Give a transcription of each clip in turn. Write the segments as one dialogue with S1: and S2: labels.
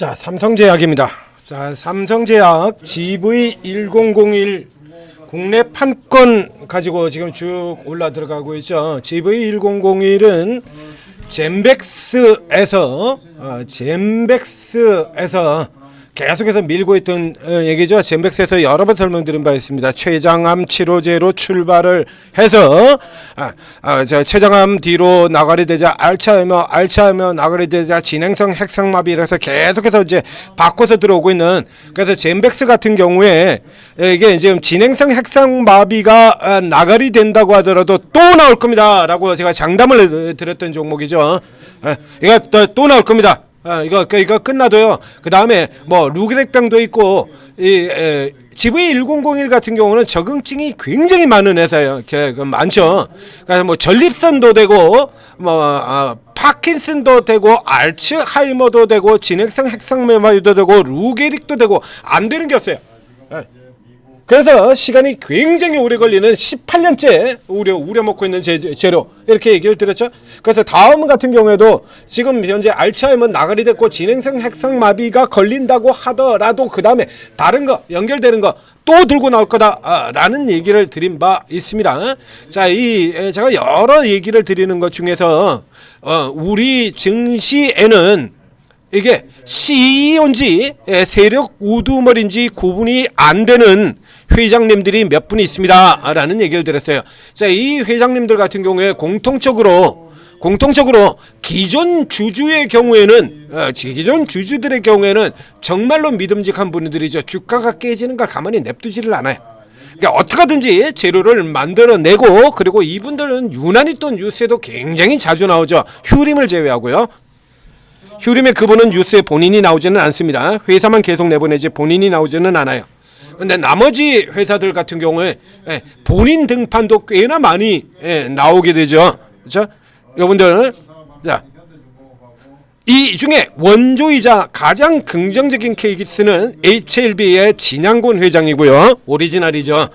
S1: 자, 삼성제약입니다. 자, 삼성제약 GV1001 국내 판권 가지고 지금 쭉 올라 들어가고 있죠. GV1001은 젠백스에서 계속해서 밀고 있던 얘기죠. 젠백스에서 여러 번 설명드린 바 있습니다. 췌장암 치료제로 출발을 해서 췌장암 뒤로 나가리 되자 알츠하이머 나가리 되자 진행성 핵상마비 이래서 계속해서 이제 바꿔서 들어오고 있는, 그래서 젠백스 같은 경우에 이게 지금 진행성 핵상마비가 나가리 된다고 하더라도 또 나올 겁니다라고 제가 장담을 드렸던 종목이죠. 이거 또 나올 겁니다. 이거 끝나도요. 그 다음에 뭐 루게렉병도 있고, GV1001 같은 경우는 적응증이 굉장히 많은 회사예요. 많죠. 그래서 뭐 전립선도 되고, 파킨슨도 되고, 알츠하이머도 되고, 진행성 핵상마비도 되고, 루게릭도 되고, 안 되는 게 없어요. 그래서 시간이 굉장히 오래 걸리는 18년째 우려먹고 있는 재료, 이렇게 얘기를 드렸죠. 그래서 다음 같은 경우에도 지금 현재 알츠하이머 나가리 됐고 진행성 핵상마비가 걸린다고 하더라도 그 다음에 다른 거 연결되는 거 또 들고 나올 거다라는 얘기를 드린 바 있습니다. 자, 제가 여러 얘기를 드리는 것 중에서 우리 증시에는 이게 CEO인지 세력 우두머리인지 구분이 안 되는 회장님들이 몇 분 있습니다 라는 얘기를 드렸어요. 자, 이 회장님들 같은 경우에 공통적으로 기존 주주의 경우에는 기존 주주들의 경우에는 정말로 믿음직한 분들이죠. 주가가 깨지는 걸 가만히 냅두지를 않아요. 그러니까 어떻게든지 재료를 만들어내고, 그리고 이분들은 유난히 또 뉴스에도 굉장히 자주 나오죠. 휴림을 제외하고요. 휴림의 그분은 뉴스에 본인이 나오지는 않습니다. 회사만 계속 내보내지 본인이 나오지는 않아요. 근데 나머지 회사들 같은 경우에 본인 등판도 꽤나 많이 나오게 되죠. 그렇죠? 여러분들, 자, 이 중에 원조이자 가장 긍정적인 케이스는 HLB의 진양곤 회장이고요. 오리지널이죠.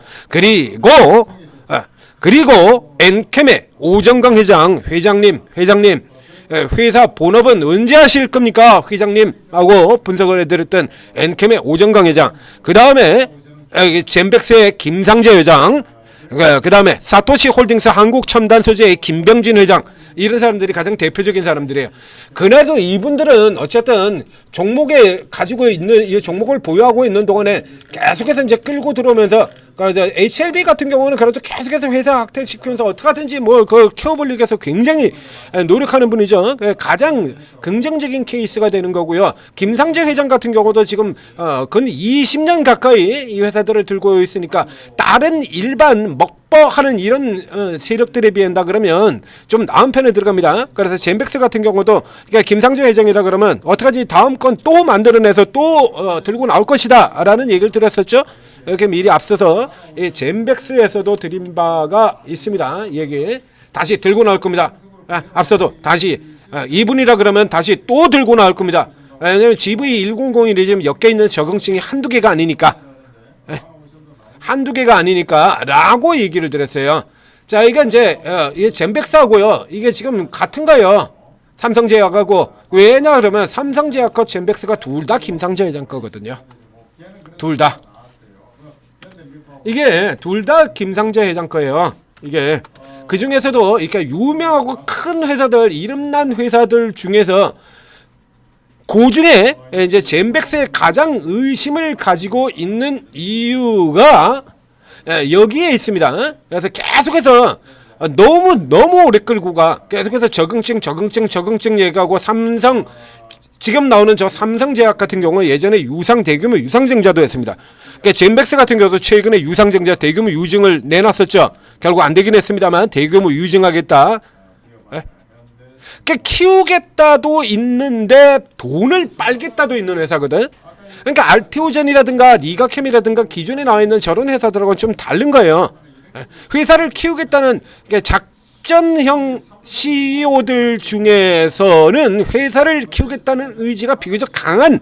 S1: 그리고 엔캠의 오정강 회장님 회사 본업은 언제 하실 겁니까 회장님 하고 분석을 해드렸던 엔캠의 오정강 회장, 그 다음에 젠백스의 김상재 회장, 그 다음에 사토시 홀딩스 한국첨단소재의 김병진 회장, 이런 사람들이 가장 대표적인 사람들이에요. 그래도 이분들은 어쨌든 종목에 가지고 있는, 이 종목을 보유하고 있는 동안에 계속해서 이제 끌고 들어오면서, 그러니까 HLB 같은 경우는 그래도 계속해서 회사 확대시키면서 어떻게든지 뭐 그걸 키워보려고 해서 굉장히 노력하는 분이죠. 가장 긍정적인 케이스가 되는 거고요. 김상재 회장 같은 경우도 지금 근 20년 가까이 이 회사들을 들고 있으니까 다른 일반 먹버하는 이런 세력들에 비한다 그러면 좀 나은 편에 들어갑니다. 그래서 젠백스 같은 경우도, 그러니까 김상재 회장이다 그러면 어떡하지 다음 건 또 만들어내서 또 들고 나올 것이다 라는 얘기를 드렸었죠. 이렇게 미리 앞서서 젠백스에서도 드린 바가 있습니다. 얘기 다시 들고 나올 겁니다. 앞서도 다시 이분이라 그러면 다시 또 들고 나올 겁니다. 왜냐하면 GV1001이 지금 엮여 있는 적응증이 한두 개가 아니니까 라고 얘기를 드렸어요. 자, 이건 이제 젠백스하고요, 이게 지금 같은가요? 삼성제약하고. 왜냐 그러면 삼성제약과 젠백스가 둘 다 김상재 회장 거거든요. 둘 다. 이게 둘 다 김상재 회장 거예요. 이게 그 중에서도 이렇게 유명하고 큰 회사들, 이름난 회사들 중에서 그 중에 이제 젠백스의 가장 의심을 가지고 있는 이유가 여기에 있습니다. 그래서 계속해서 너무 오래 끌고 가. 계속해서 적응증 얘기하고, 삼성 지금 나오는 저 삼성제약 같은 경우 예전에 대규모 유상증자도 했습니다. 그러니까 젠백스 같은 경우도 최근에 유상증자 대규모 유증을 내놨었죠. 결국 안 되긴 했습니다만 대규모 유증하겠다. 그러니까 키우겠다도 있는데 돈을 빨겠다도 있는 회사거든. 그러니까 알테오젠이라든가 리가캠이라든가 기존에 나와 있는 저런 회사들하고는 좀 다른 거예요. 회사를 키우겠다는 작전형 CEO들 중에서는 회사를 키우겠다는 의지가 비교적 강한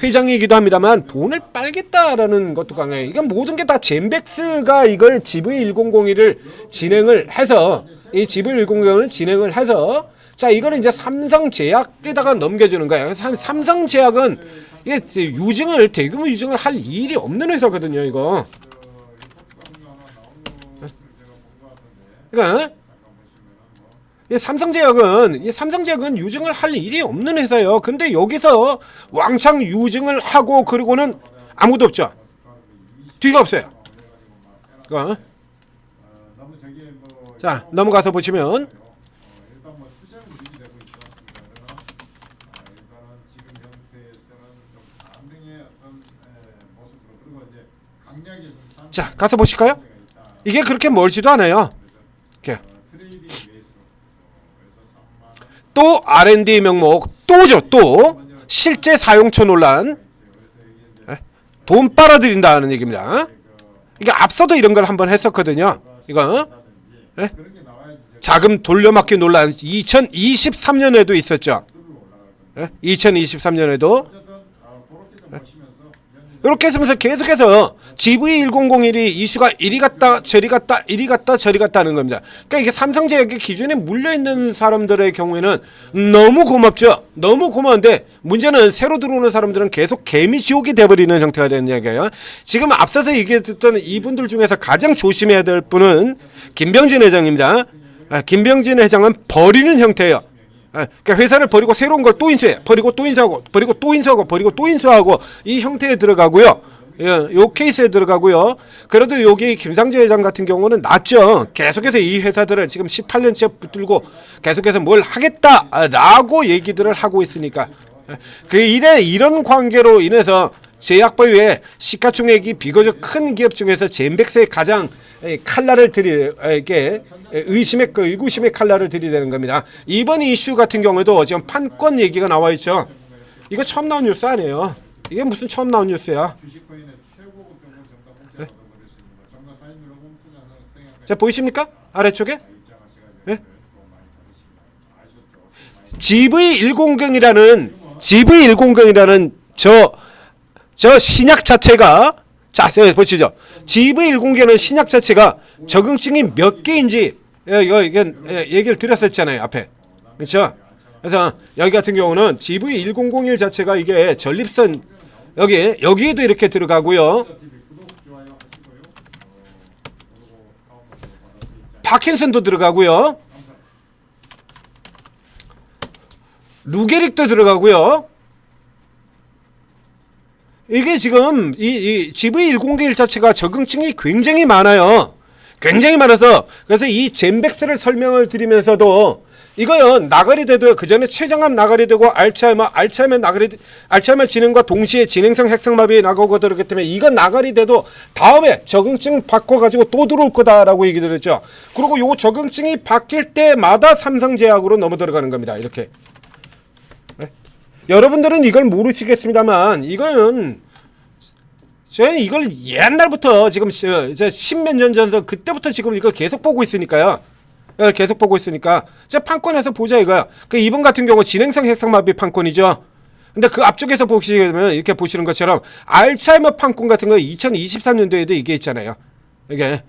S1: 회장이기도 합니다만 돈을 빨겠다라는 것도 강해요. 이건 모든 게 다 젠백스가 이걸 GV1001을 진행을 해서, 이 GV1001을 진행을 해서 자, 이거는 이제 삼성제약에다가 넘겨주는 거예요. 삼성제약은 이게 유증을 대규모 유증을 할 일이 없는 회사거든요, 이거. 그러니까 이 삼성제약은 유증을 할 일이 없는 회사예요. 근데 여기서 왕창 유증을 하고 그러고는 아무도 없죠. 뒤가 없어요. 자, 넘어가서 보시면 자, 가서 보실까요? 이게 그렇게 멀지도 않아요. 이렇게. 또 R&D 명목 또죠. 또 실제 사용처 논란. 돈 빨아들인다는 얘기입니다. 이게 앞서도 이런 걸 한번 했었거든요. 이거 자금 돌려막기 논란 2023년에도 있었죠. 2023년에도 이렇게 해서 계속해서 GV1001이 이슈가 이리 갔다 저리 갔다 이리 갔다 저리 갔다 하는 겁니다. 그러니까 이게 삼성제약의 기준에 물려있는 사람들의 경우에는 너무 고맙죠. 너무 고마운데 문제는 새로 들어오는 사람들은 계속 개미지옥이 돼버리는 형태가 되는 이야기예요. 지금 앞서서 얘기했던 이분들 중에서 가장 조심해야 될 분은 김병진 회장입니다. 김병진 회장은 버리는 형태예요. 그러니까 회사를 버리고 새로운 걸 또 인수해. 버리고 또 인수하고 버리고 또 인수하고 버리고 또 인수하고 이 형태에 들어가고요. 요 케이스에 들어가고요. 그래도 여기 김상재 회장 같은 경우는 낫죠. 계속해서 이 회사들을 지금 18년째 붙들고 계속해서 뭘 하겠다라고 얘기들을 하고 있으니까 이런 관계로 인해서 제약바 외에 시가총액이 비교적 큰 기업 중에서 젠백스에 가장 칼날을 이렇게 의구심의 칼날을 들이대는 겁니다. 이번 이슈 같은 경우에도 지금 판권 얘기가 나와 있죠. 이거 처음 나온 뉴스 아니에요. 이게 무슨 처음 나온 뉴스야? 네? 자, 보이십니까? 아래쪽에? 네? GV10이라는 저 신약 자체가 자, 보시죠. GV10는 신약 자체가 적응증이 몇 개인지 얘기를 드렸었잖아요, 앞에. 그렇죠? 그래서 여기 같은 경우는 GV1001 자체가 이게 전립선 여기에도 이렇게 들어가고요. 파킨슨도 들어가고요. 루게릭도 들어가고요. 이게 지금 이 GV1001 자체가 적응증이 굉장히 많아요. 굉장히 많아서 그래서 이 젠백스를 설명을 드리면서도 이거요 나가리 돼도 그 전에 췌장암 나가리 되고 알츠하이머 진행과 동시에 진행성 핵상마비 나가고 그러기 때문에 이건 나가리 돼도 다음에 적응증 바꿔가지고 또 들어올 거다라고 얘기를 했죠. 그리고 요 적응증이 바뀔 때마다 삼성제약으로 넘어 들어가는 겁니다. 이렇게. 네? 여러분들은 이걸 모르시겠습니다만 이거는 저희 이걸 옛날부터 지금 십몇 년 전서 그때부터 지금 이걸 계속 보고 있으니까요. 계속 보고 있으니까 자 판권에서 보자 이거야. 그 이번 같은 경우 진행성 핵상마비 판권이죠. 근데 그 앞쪽에서 보시게 되면 이렇게 보시는 것처럼 알츠하이머 판권 같은 거 2023년도에도 이게 있잖아요. 이게.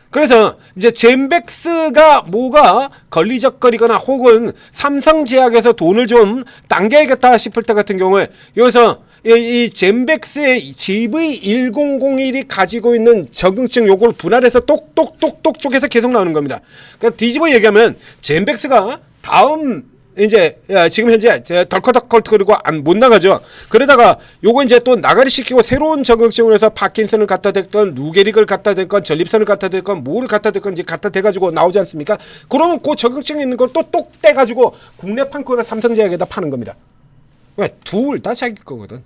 S1: 그래서 이제 젠백스가 뭐가 걸리적거리거나 혹은 삼성제약에서 돈을 좀 당겨야겠다 싶을 때 같은 경우에 여기서 이 젠백스의 GV1001이 가지고 있는 적응증 요걸 분할해서 똑똑똑똑 쪽에서 계속 나오는 겁니다. 그러니까 뒤집어 얘기하면 젠백스가 다음 이제 지금 현재 덜커덕거리고 못 나가죠. 그러다가 요거 이제 또 나가리 시키고 새로운 적응증을 해서 파킨슨을 갖다 댔건 루게릭을 갖다 댔건 전립선을 갖다 댔건 뭐를 갖다 댔건 이제 갖다 대가지고 나오지 않습니까? 그러면 그 적응증에 있는 걸 또 똑 떼가지고 국내 판권을 삼성제약에다 파는 겁니다. 왜? 둘 다 자기 거거든.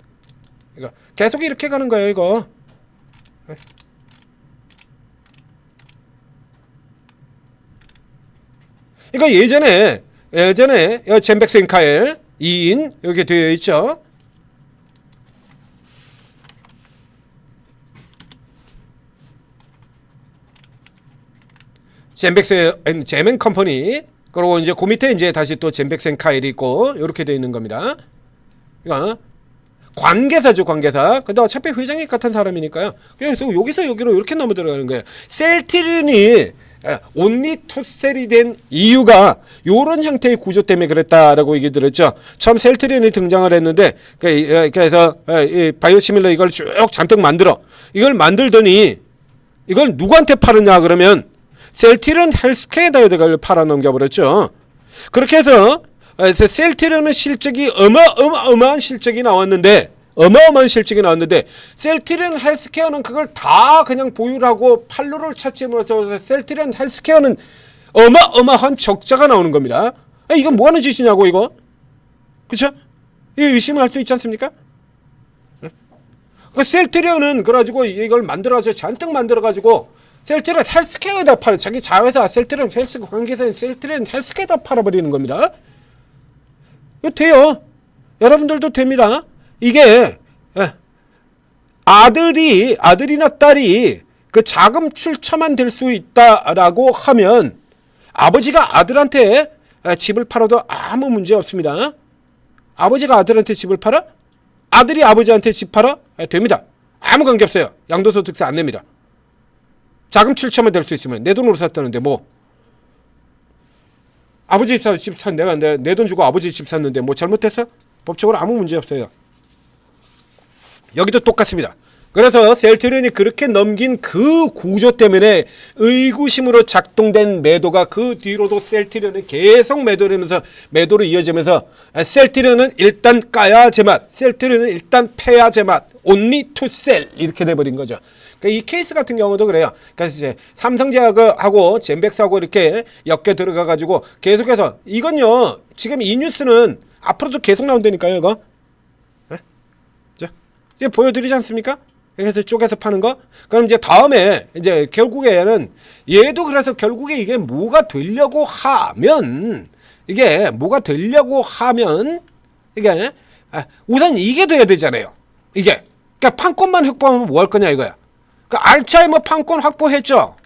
S1: 그러니까 계속 이렇게 가는 거예요, 이거. 이거 예전에 젠백스 인카엘 2인 이렇게 되어 있죠. 젠백스 제멘 컴퍼니 그리고 이제 그 밑에 이제 다시 또 젠백스 인카엘이 있고 이렇게 되어 있는 겁니다. 이거 관계사죠, 관계사. 근데 어차피 회장님 같은 사람이니까요. 그래서 여기서 여기로 이렇게 넘어 들어가는 거예요. 셀트리온이 온리 투셀이 된 이유가 이런 형태의 구조 때문에 그랬다라고 얘기 들었죠. 처음 셀트리온이 등장을 했는데 그래서 바이오시밀러 이걸 쭉 잔뜩 만들어 이걸 만들더니 이걸 누구한테 팔았냐 그러면 셀트리온 헬스케어에다 이걸 팔아 넘겨버렸죠. 그렇게 해서 셀트리온의 실적이 어마어마한 실적이 나왔는데 셀트리온 헬스케어는 그걸 다 그냥 보유를 하고 판로를 찾지 못해서 셀트리온 헬스케어는 어마어마한 적자가 나오는 겁니다. 이건 뭐 하는 짓이냐고 이거. 그쵸? 이거 의심을 할 수 있지 않습니까? 셀트리온은 그래가지고 이걸 만들어가지고 잔뜩 만들어가지고 셀트리온 헬스케어에다 팔아. 자기 자회사 셀트리온 헬스 관계사인 셀트리온 헬스케어에다 팔아버리는 겁니다. 이거 돼요. 여러분들도 됩니다. 이게 아들이나 딸이 그 자금 출처만 될 수 있다라고 하면 아버지가 아들한테 집을 팔아도 아무 문제 없습니다. 아버지가 아들한테 집을 팔아? 아들이 아버지한테 집 팔아? 됩니다. 아무 관계 없어요. 양도소득세 안 냅니다. 자금 출처만 될 수 있으면 내 돈으로 샀다는데 뭐 아버지 집 산 내가 내 돈 주고 아버지 집 샀는데 뭐 잘못했어? 법적으로 아무 문제 없어요. 여기도 똑같습니다. 그래서 셀트리온이 그렇게 넘긴 그 구조 때문에 의구심으로 작동된 매도가 그 뒤로도 셀트리온은 계속 매도로 이어지면서 셀트리온은 일단 까야 제맛, 셀트리온은 일단 패야 제맛, only to sell 이렇게 돼버린 거죠. 그러니까 이 케이스 같은 경우도 그래요. 그래서 이제 삼성제약하고 젠백스하고 이렇게 엮여 들어가가지고 계속해서 이건요 지금 이 뉴스는 앞으로도 계속 나온다니까요 이거. 이제 보여드리지 않습니까? 그래서 쪼개서 파는 거. 그럼 이제 다음에 이제 결국에는 얘도 그래서 결국에 이게 뭐가 되려고 하면 이게 우선 이게 돼야 되잖아요. 이게 그러니까 판권만 확보하면 뭐 할 거냐 이거야. 그러니까 알츠하이머 판권 확보했죠.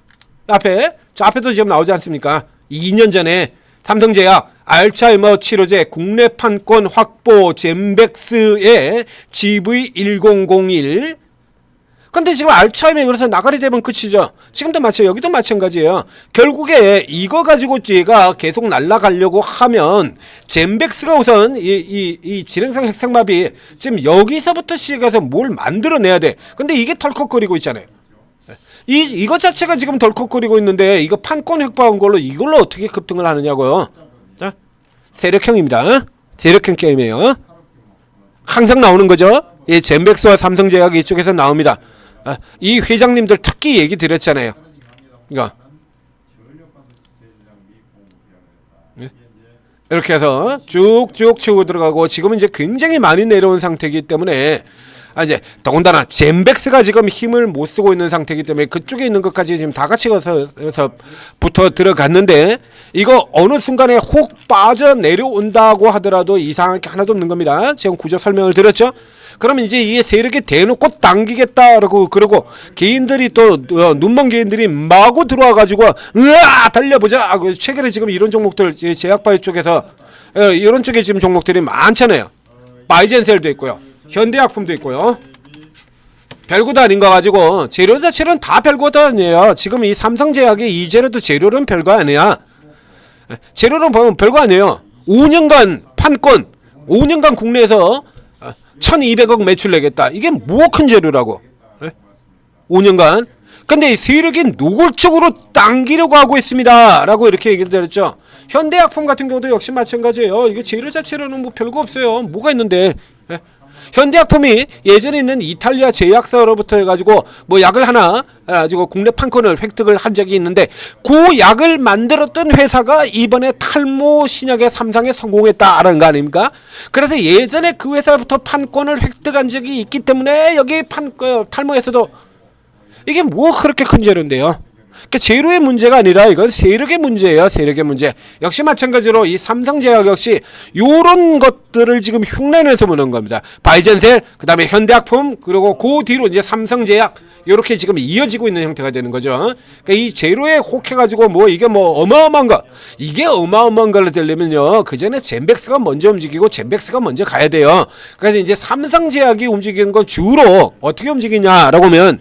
S1: 앞에도 지금 나오지 않습니까? 2년 전에 삼성제약 알츠하이머 치료제 국내 판권 확보 젠백스의 GV1001. 근데 지금 알츠하이머 그래서 나가리 되면 끝이죠. 지금도 여기도 마찬가지예요. 결국에 이거 가지고 얘가 계속 날아가려고 하면 젠백스가 우선 이 진행성 핵상마비 지금 여기서부터 시작해서 뭘 만들어내야 돼. 근데 이게 덜컥거리고 있잖아요. 이것 자체가 지금 덜컥거리고 있는데 이거 판권 확보한 걸로 이걸로 어떻게 급등을 하느냐고요. 자, 세력형입니다. 세력형 게임이에요. 항상 나오는 거죠. 이 젠백스와 삼성제약 이쪽에서 나옵니다. 이 회장님들 특히 얘기 드렸잖아요. 이거 이렇게 해서 쭉쭉 치고 들어가고 지금은 이제 굉장히 많이 내려온 상태이기 때문에 이제 더군다나 젠백스가 지금 힘을 못 쓰고 있는 상태이기 때문에 그쪽에 있는 것까지 지금 다 같이 가서 붙어 들어갔는데 이거 어느 순간에 혹 빠져 내려온다고 하더라도 이상할 게 하나도 없는 겁니다. 지금 구조 설명을 드렸죠. 그러면 이제 이 세력이 대놓고 당기겠다라고 그러고 개인들이 또 눈먼 개인들이 마구 들어와가지고 으아 달려보자. 최근에 지금 이런 종목들 제약바이오 쪽에서 이런 쪽에 지금 종목들이 많잖아요. 바이젠셀도 있고요. 현대약품도 있고요. 별거도 아닌 거 가지고 재료 자체는 다 별거도 아니에요. 지금 이 삼성제약의 이 재료도 재료는 별거 아니야. 재료는 보면 별거 아니에요. 5년간 판권 5년간 국내에서 1200억 매출 내겠다. 이게 뭐 큰 재료라고. 5년간. 근데 이 세력이 노골적으로 당기려고 하고 있습니다. 라고 이렇게 얘기를 드렸죠. 현대약품 같은 경우도 역시 마찬가지예요. 이게 재료 자체로는 뭐 별거 없어요. 뭐가 있는데. 현대약품이 예전에 있는 이탈리아 제약사로부터 해가지고 뭐 약을 하나 가지고 국내 판권을 획득을 한 적이 있는데 그 약을 만들었던 회사가 이번에 탈모 신약의 3상에 성공했다라는 거 아닙니까? 그래서 예전에 그 회사부터 판권을 획득한 적이 있기 때문에 여기 탈모에서도 이게 뭐 그렇게 큰 재료인데요. 그러니까 재료의 문제가 아니라 이건 세력의 문제예요. 세력의 문제. 역시 마찬가지로 이 삼성제약 역시 요런 것들을 지금 흉내내서 보는 겁니다. 바이젠셀, 그 다음에 현대약품, 그리고 그 뒤로 이제 삼성제약 요렇게 지금 이어지고 있는 형태가 되는 거죠. 그러니까 이 재료에 혹해가지고 뭐 이게 뭐 어마어마한 거, 이게 어마어마한 걸로 되려면요 그 전에 젠백스가 먼저 움직이고 젠백스가 먼저 가야 돼요. 그래서 이제 삼성제약이 움직이는 건 주로 어떻게 움직이냐라고 하면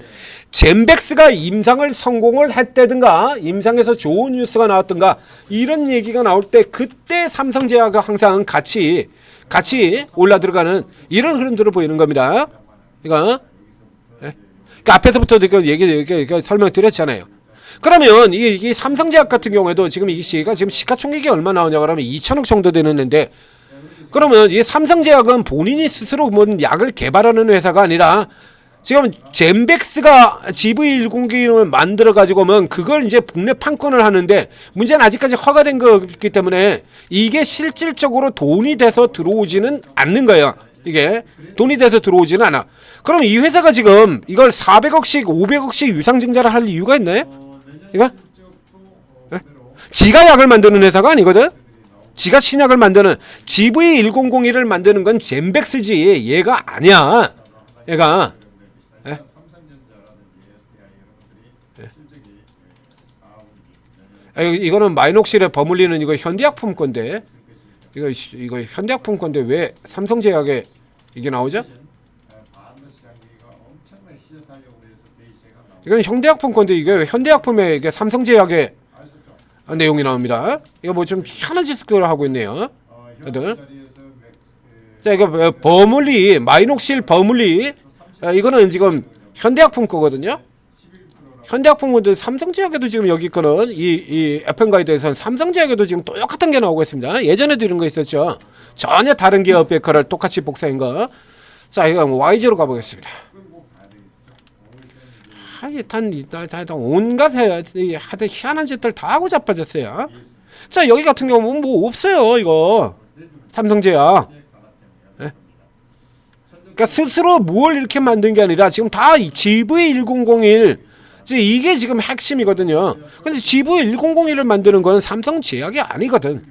S1: 젠백스가 임상을 성공을 했다든가 임상에서 좋은 뉴스가 나왔든가 이런 얘기가 나올 때 그때 삼성제약가 항상 같이 올라 들어가는 이런 흐름들을 보이는 겁니다. 이거 그러니까 앞에서부터 얘기 설명드렸잖아요. 그러면 이 삼성제약 같은 경우에도 지금 이 시가 지금 시가총액이 얼마 나오냐 그러면 2천억 정도 되는데, 그러면 이 삼성제약은 본인이 스스로 뭐 약을 개발하는 회사가 아니라 지금 젠백스가 GV109를 만들어 가지고 오면 그걸 이제 국내 판권을 하는데, 문제는 아직까지 허가된 거기 때문에 이게 실질적으로 돈이 돼서 들어오지는 않는 거예요. 이게 돈이 돼서 들어오지는 않아. 그럼 이 회사가 지금 이걸 400억씩 500억씩 유상증자를 할 이유가 있나요? 이거? 네? 지가 약을 만드는 회사가 아니거든. 지가 신약을 만드는 GV1001을 만드는 건 젠백스지 얘가 아니야. 얘가. 네? 네. 이거는 마이녹실에 버물리는 이거 현대약품 건데, 이거 현대약품 건데 왜 삼성제약에 이게 나오죠? 이건 현대약품 건데 이게 현대약품에 이게 삼성제약의 내용이 나옵니다. 이거 뭐 좀 희한한 짓을 하고 있네요. 애들. 자, 이거 버물리 마이녹실 버물리 이거는 지금 현대약품 거거든요. 현대약품 건데 삼성제약에도 지금 여기 거는 이 FM 가이드에서는 삼성제약에도 지금 똑같은 게 나오고 있습니다. 예전에도 이런 거 있었죠. 전혀 다른 기업의 거를 똑같이 복사한 거. 자, 이거 YG로 가보겠습니다. 하여튼 온갖 하여튼 희한한 짓들 다 하고 자빠졌어요. 자, 여기 같은 경우는 뭐 없어요. 이거 삼성제약. 네? 그러니까 스스로 뭘 이렇게 만든 게 아니라 지금 다 GV1001 이게 지금 핵심이거든요. 근데 GV1001을 만드는 건 삼성제약이 아니거든.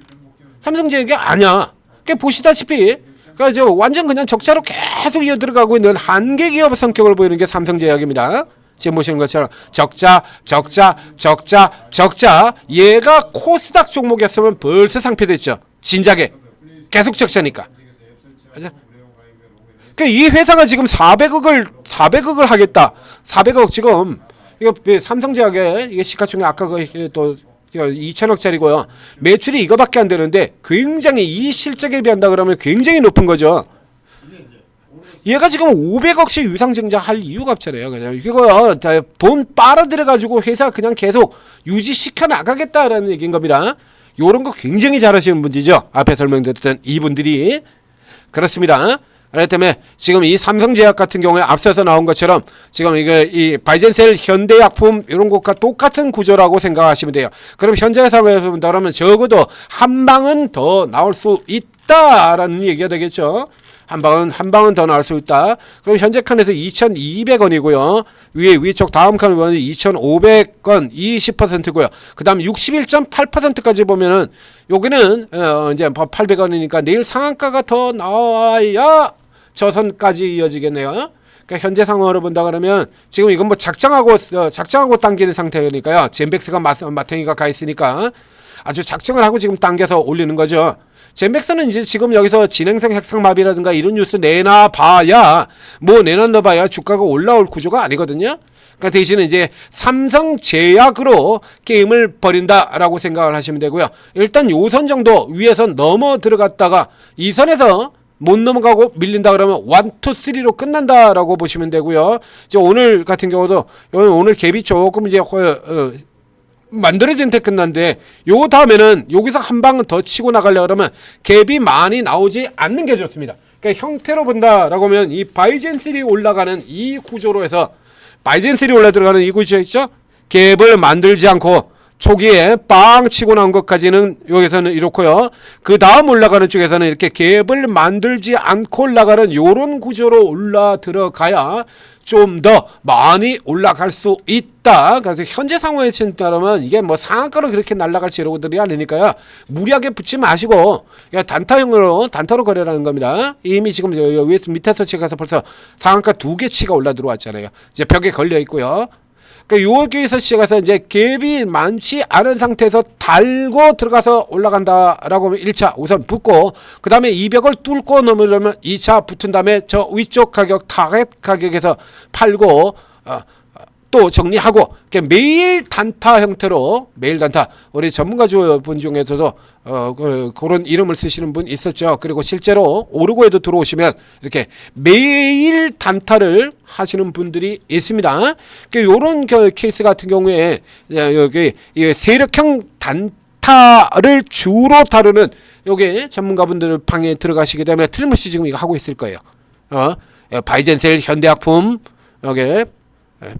S1: 삼성제약이 아니야. 그러니까 보시다시피 그러니까 완전 그냥 적자로 계속 이어 들어가고 있는 한계 기업 성격을 보이는 게 삼성제약입니다. 지금 보시는 것처럼 적자. 얘가 코스닥 종목이었으면 벌써 상폐됐죠. 진작에. 계속 적자니까. 그러니까 이 회사가 지금 400억을 하겠다. 400억 지금 이거 삼성제약에 이게 시가총액 아까 또 2천억짜리고요. 매출이 이거밖에 안 되는데 굉장히 이 실적에 비한다 그러면 굉장히 높은 거죠. 얘가 지금 500억씩 유상증자 할 이유가 없잖아요. 그냥 이거 돈 빨아들여 가지고 회사 그냥 계속 유지시켜 나가겠다라는 얘기인 겁니다. 요런 거 굉장히 잘하시는 분들이죠. 앞에 설명드렸던 이분들이. 그렇습니다. 그렇기 때문에 지금 이 삼성제약 같은 경우에 앞서서 나온 것처럼 지금 이 바이젠셀 현대약품 이런 것과 똑같은 구조라고 생각하시면 돼요. 그럼 현재 상황에서 본다면 적어도 한 방은 더 나올 수 있다라는 얘기가 되겠죠. 한 방은 더 나올 수 있다. 그럼 현재 칸에서 2,200원이고요. 위쪽 다음 칸을 보면 2,500원 20%고요. 그 다음 61.8%까지 보면은 여기는 이제 800원이니까 내일 상한가가 더 나와야 저선까지 이어지겠네요. 그러니까 현재 상황으로 본다 그러면 지금 이건 뭐 작정하고 당기는 상태니까요. 젠백스가 마탱이가 가 있으니까 아주 작정을 하고 지금 당겨서 올리는 거죠. 젠백스는 이제 지금 여기서 진행성 핵상마비라든가 이런 뉴스 내놔봐야 주가가 올라올 구조가 아니거든요. 그러니까 대신에 이제 삼성제약으로 게임을 벌인다라고 생각을 하시면 되고요. 일단 요 선 정도 위에서 넘어 들어갔다가 이 선에서 못 넘어가고 밀린다 그러면 1, 2, 3로 끝난다라고 보시면 되고요. 이제 오늘 같은 경우도 오늘 갭이 조금 이제 만들어진 데 끝난데 요 다음에는 여기서 한 방 더 치고 나가려고 그러면 갭이 많이 나오지 않는 게 좋습니다. 그러니까 형태로 본다라고 하면 이 바이젠3 올라가는 이 구조로 해서 바이젠3 올라 들어가는 이 구조 있죠? 갭을 만들지 않고 초기에 빵 치고 나온 것까지는 여기서는 이렇고요. 그 다음 올라가는 쪽에서는 이렇게 갭을 만들지 않고 올라가는 요런 구조로 올라 들어가야 좀 더 많이 올라갈 수 있다. 그래서 현재 상황에 따르면 이게 뭐 상한가로 그렇게 날아갈 재료들이 아니니까요. 무리하게 붙지 마시고 단타로 거래라는 겁니다. 이미 지금 위에서 밑에서 치가서 벌써 상한가 2개치가 올라 들어왔잖아요. 이제 벽에 걸려 있고요. 그러니까 여기서 시작해서 이제 갭이 많지 않은 상태에서 달고 들어가서 올라간다라고 하면 1차 우선 붙고 그 다음에 200을 뚫고 넘으려면 2차 붙은 다음에 저 위쪽 가격 타겟 가격에서 팔고 또 정리하고 매일 단타 형태로 매일 단타 우리 전문가분 중에서도 그런 이름을 쓰시는 분 있었죠. 그리고 실제로 오르고에도 들어오시면 이렇게 매일 단타를 하시는 분들이 있습니다. 이런 케이스 같은 경우에 여기 세력형 단타를 주로 다루는 여기 전문가분들 방에 들어가시게 되면 틀림없이 지금 이거 하고 있을 거예요. 바이젠셀, 현대약품 여기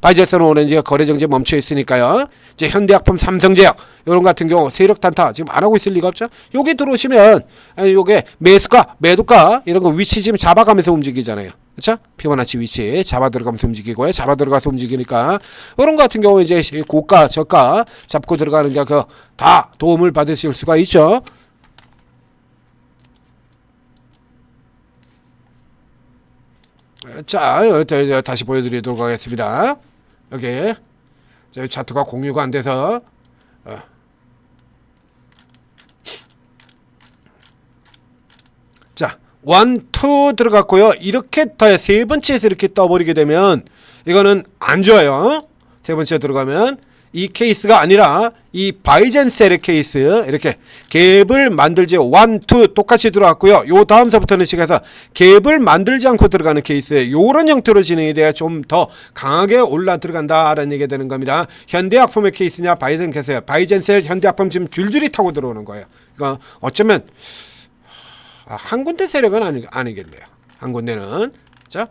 S1: 바이젠셀 오렌지가 거래 정지 멈춰 있으니까요. 이제 현대약품, 삼성제약 이런 같은 경우 세력 단타 지금 안 하고 있을 리가 없죠. 여기 들어오시면 요게 매수가, 매도가 이런 거 위치 지금 잡아가면서 움직이잖아요. 그렇죠? 피보나치 위치 잡아 들어가면서 움직이고요. 잡아 들어가서 움직이니까 이런 거 같은 경우 이제 고가, 저가 잡고 들어가는 게 다 도움을 받으실 수가 있죠. 자, 다시 보여드리도록 하겠습니다. 여기 저희 차트가 공유가 안 돼서 자, 1, 2 들어갔고요. 이렇게 세 번째에서 이렇게 떠버리게 되면 이거는 안 좋아요. 세 번째 들어가면 이 케이스가 아니라 이 바이젠셀의 케이스 이렇게 갭을 만들지 1, 2 똑같이 들어왔고요. 요 다음서부터는 시작해서 갭을 만들지 않고 들어가는 케이스 요런 형태로 진행이 돼야 좀 더 강하게 올라 들어간다라는 얘기가 되는 겁니다. 현대약품의 케이스냐 바이젠셀, 바이젠셀 현대약품 지금 줄줄이 타고 들어오는 거예요. 그러니까 어쩌면 한 군데 세력은 아니겠네요. 한 군데는 자.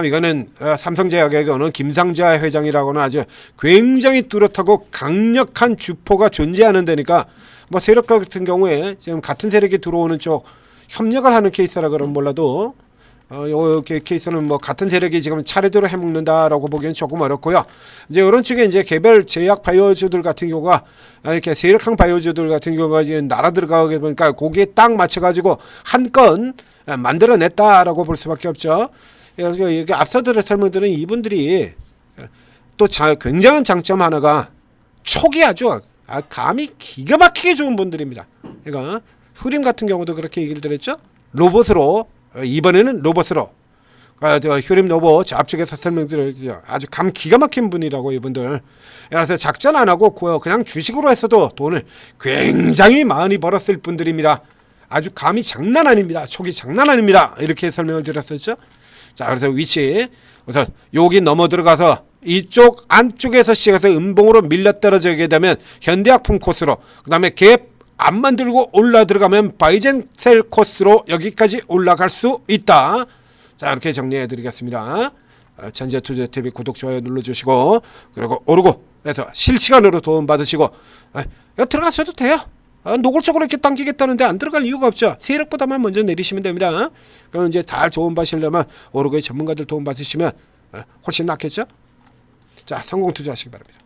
S1: 이거는 삼성제약의 경우는 김상자 회장이라고는 아주 굉장히 뚜렷하고 강력한 주포가 존재하는 데니까 뭐 세력 같은 경우에 지금 같은 세력이 들어오는 쪽 협력을 하는 케이스라 그러면 몰라도 요 케이스는 뭐 같은 세력이 지금 차례대로 해먹는다라고 보기엔 조금 어렵고요. 이제 이런 쪽에 이제 개별 제약 바이오주들 같은 경우가 이렇게 세력형 바이오주들 같은 경우가 이제 날아 들어가게 보니까 거기에 딱 맞춰가지고 한 건 만들어냈다라고 볼 수밖에 없죠. 여기 앞서 설명드린 이분들이 또 굉장한 장점 하나가 촉이 아주 감이 기가 막히게 좋은 분들입니다. 그러니까 후림 같은 경우도 그렇게 얘기를 드렸죠. 로봇으로 이번에는 로봇으로 휴림 로봇 앞쪽에서 설명드렸죠. 아주 감 기가 막힌 분이라고 이분들. 그래서 작전 안 하고 그냥 주식으로 했어도 돈을 굉장히 많이 벌었을 분들입니다. 아주 감이 장난 아닙니다. 촉이 장난 아닙니다. 이렇게 설명을 드렸었죠. 자, 그래서 위치 우선 여기 넘어 들어가서 이쪽 안쪽에서 시작해서 음봉으로 밀려 떨어지게 되면 현대약품 코스로, 그 다음에 갭 안 만들고 올라 들어가면 바이젠셀 코스로 여기까지 올라갈 수 있다. 자, 이렇게 정리해 드리겠습니다. 전재투자TV 구독, 좋아요 눌러주시고, 그리고 오르고 해서 실시간으로 도움 받으시고 들어가셔도 돼요. 노골적으로 이렇게 당기겠다는데 안 들어갈 이유가 없죠. 세력보다만 먼저 내리시면 됩니다. 그럼 이제 잘 도움 받으시려면 오르고의 전문가들 도움 받으시면 훨씬 낫겠죠. 자, 성공 투자하시기 바랍니다.